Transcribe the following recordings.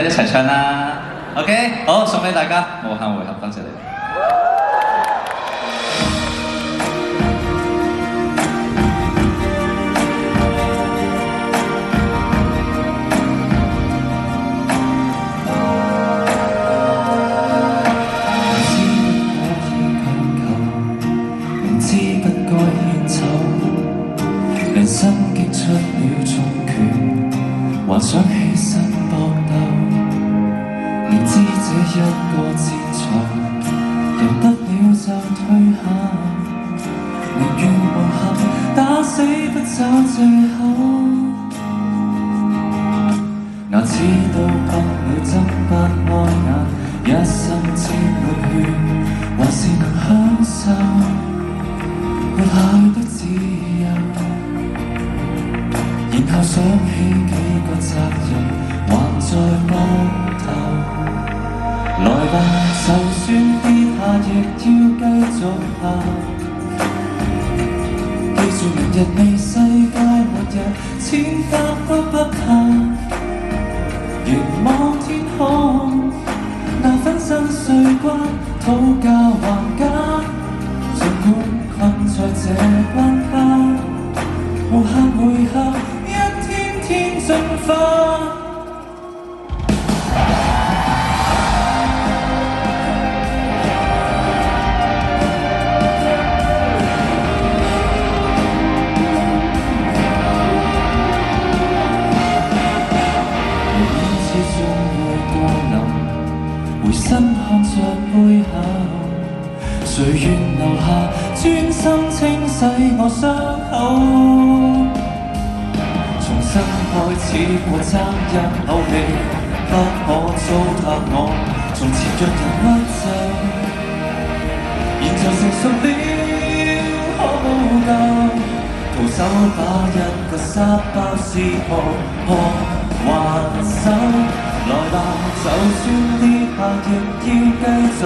一齊唱啦 ！OK， 好，送俾大家，無限回合，多謝你。人生擊出了重拳，還想起身搏鬥，明知這一個戰場贏得了就退下，寧願無憾打死不找藉口。牙齒都崩了，睜不開眼，一生只滿血，還是能享受活下去的自由。然後想起幾個責任還在膊頭，來吧，就算跌下亦要繼續行。記住明日未世界末日，千格都不怕。凝望天空，那粉身碎骨，討價還價。儘管困在這關卡，無限回合。天進化，每次總會降臨，回身看着背後，誰願留下專心清洗我傷口？重新開始過爭一口氣，不可糟蹋我從前讓人屈就，現在成熟了可補救，徒手把一個沙包撕破還手，來吧，就算跌下亦要繼續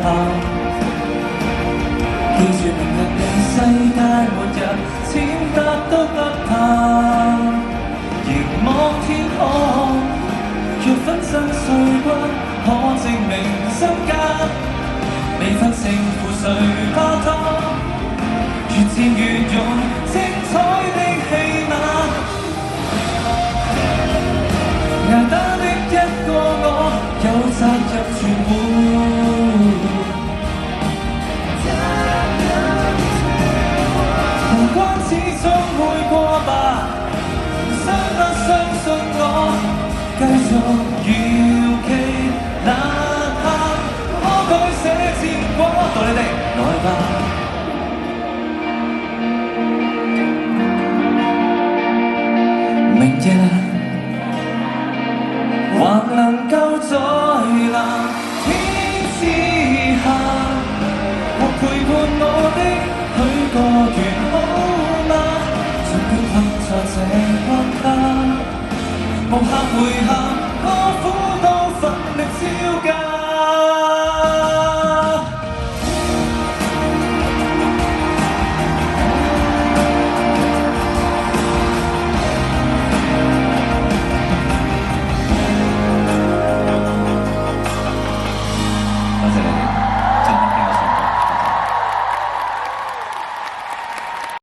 跑，記住明日令世界末日，踐踏都不怕。凝望天空，若粉身碎骨，可證明身價。未分勝負誰怕他，越戰越勇，精彩的戲碼。捱打的一個我，有責任全活。無關始終會過吧。相信我，繼續搖旗吶喊，可改寫戰果。到你哋，來吧！明日還能夠在藍天之下，或陪伴我的許個願好嗎？儘管困在這關卡，無限回合。